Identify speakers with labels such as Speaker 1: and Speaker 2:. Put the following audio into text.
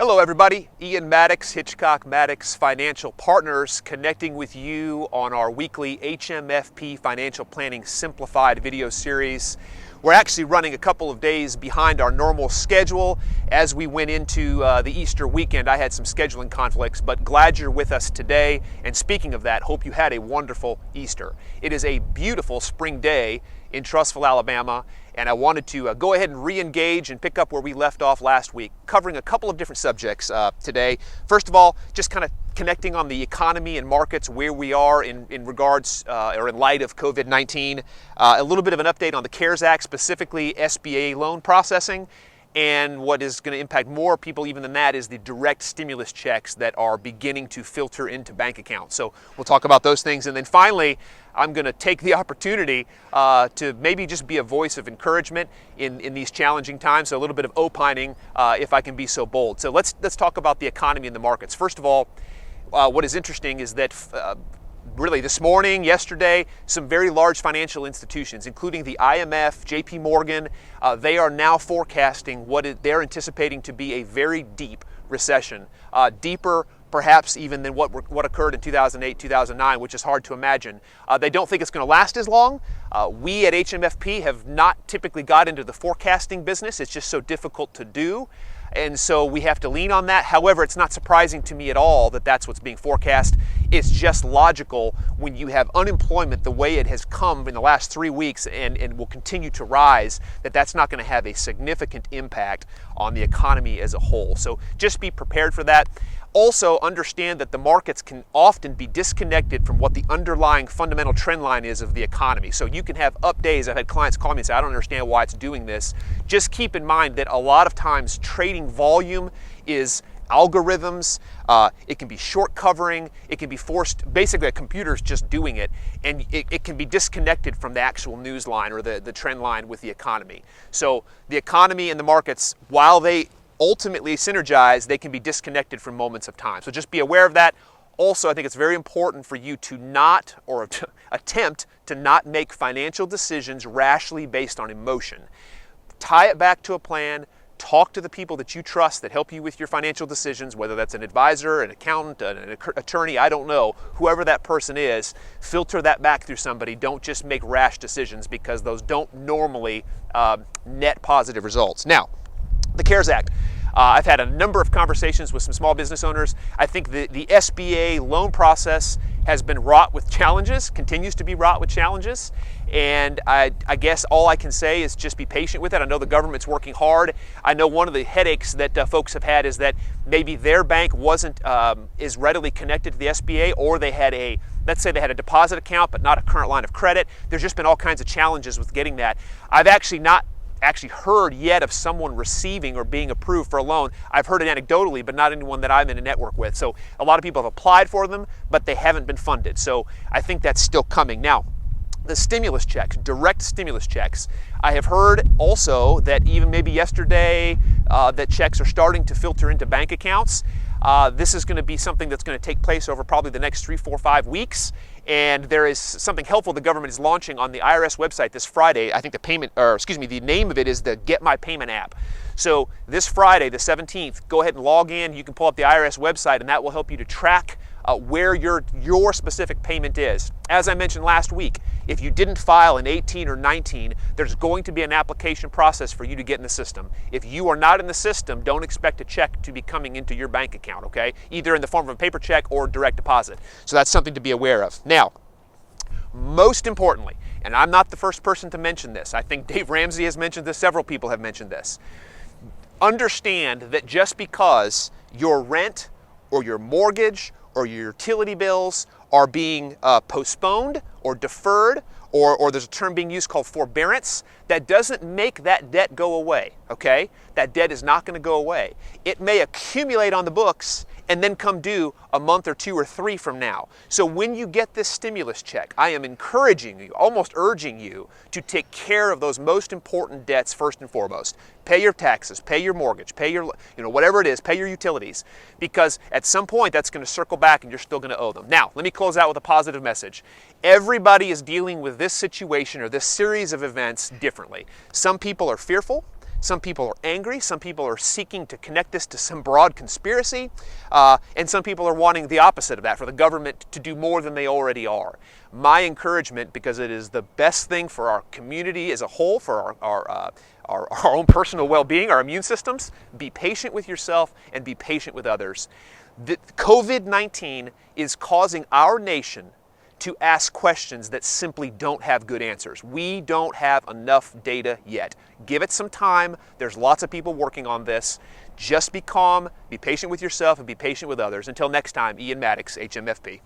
Speaker 1: Hello everybody, Ian Maddox, Hitchcock Maddox Financial Partners, connecting with you on our weekly HMFP Financial Planning Simplified video series. We're actually running a couple of days behind our normal schedule as we went into the Easter weekend. I had some scheduling conflicts, but glad you're with us today. And speaking of that, hope you had a wonderful Easter. It is a beautiful spring day in Trussville, Alabama, and I wanted to go ahead and re-engage and pick up where we left off last week, covering a couple of different subjects today. First of all, just kind of connecting on the economy and markets, where we are in regards or in light of COVID-19. A little bit of an update on the CARES Act, specifically SBA loan processing. And what is going to impact more people even than that is the direct stimulus checks that are beginning to filter into bank accounts. So we'll talk about those things. And then finally, I'm going to take the opportunity to maybe just be a voice of encouragement in these challenging times. So a little bit of opining, if I can be so bold. So let's talk about the economy and the markets. First of all, what is interesting is that really this morning, yesterday, some very large financial institutions, including the IMF, JP Morgan, they are now forecasting they're anticipating to be a very deep recession, deeper perhaps even than what occurred in 2008, 2009, which is hard to imagine. They don't think it's going to last as long. We at HMFP have not typically got into the forecasting business. It's just so difficult to do. And so we have to lean on that. However, it's not surprising to me at all that that's what's being forecast. It's just logical when you have unemployment the way it has come in the last 3 weeks and will continue to rise, that's not going to have a significant impact on the economy as a whole. So just be prepared for that. Also understand that the markets can often be disconnected from what the underlying fundamental trend line is of the economy. So you can have up days. I've had clients call me and say, I don't understand why it's doing this. Just keep in mind that a lot of times trading volume is algorithms, it can be short covering, it can be forced, basically a computer's just doing it, and it can be disconnected from the actual news line or the trend line with the economy. So the economy and the markets, while they ultimately synergize, they can be disconnected from moments of time. So just be aware of that. Also, I think it's very important for you to not, or to attempt to not make financial decisions rashly based on emotion. Tie it back to a plan. Talk to the people that you trust that help you with your financial decisions, whether that's an advisor, an accountant, an attorney, I don't know, whoever that person is. Filter that back through somebody. Don't just make rash decisions because those don't normally net positive results. Now, the CARES Act. I've had a number of conversations with some small business owners. I think the SBA loan process has been wrought with challenges, continues to be wrought with challenges. And I guess all I can say is just be patient with it. I know the government's working hard. I know one of the headaches that folks have had is that maybe their bank wasn't as readily connected to the SBA, or they had let's say they had a deposit account but not a current line of credit. There's just been all kinds of challenges with getting that. I've actually not heard yet of someone receiving or being approved for a loan. I've heard it anecdotally, but not anyone that I'm in a network with. So a lot of people have applied for them, but they haven't been funded. So I think that's still coming. Now, the stimulus checks, direct stimulus checks. I have heard also that even maybe yesterday that checks are starting to filter into bank accounts. This is going to be something that's going to take place over probably the next 3, 4, 5 weeks. And there is something helpful the government is launching on the IRS website this Friday. I think the name of it is the Get My Payment app. So this Friday, the 17th, go ahead and log in. You can pull up the IRS website, and that will help you to track where your specific payment is. As I mentioned last week, if you didn't file in 18 or 19, there's going to be an application process for you to get in the system. If you are not in the system, don't expect a check to be coming into your bank account, okay? Either in the form of a paper check or direct deposit. So that's something to be aware of. Now, most importantly, and I'm not the first person to mention this, I think Dave Ramsey has mentioned this, several people have mentioned this. Understand that just because your rent or your mortgage or your utility bills are being postponed or deferred, or there's a term being used called forbearance, that doesn't make that debt go away, okay? That debt is not going to go away. It may accumulate on the books and then come due a month or 2 or 3 from now. So when you get this stimulus check, I am encouraging you, almost urging you, to take care of those most important debts first and foremost. Pay your taxes, pay your mortgage, pay your, whatever it is, pay your utilities, because at some point that's going to circle back and you're still going to owe them. Now, let me close out with a positive message. Everybody is dealing with this situation or this series of events differently. Some people are fearful. Some people are angry. Some people are seeking to connect this to some broad conspiracy. And some people are wanting the opposite of that, for the government to do more than they already are. My encouragement, because it is the best thing for our community as a whole, for our own personal well-being, our immune systems, be patient with yourself and be patient with others. COVID-19 is causing our nation to ask questions that simply don't have good answers. We don't have enough data yet. Give it some time. There's lots of people working on this. Just be calm, be patient with yourself, and be patient with others. Until next time, Ian Maddox, HMFP.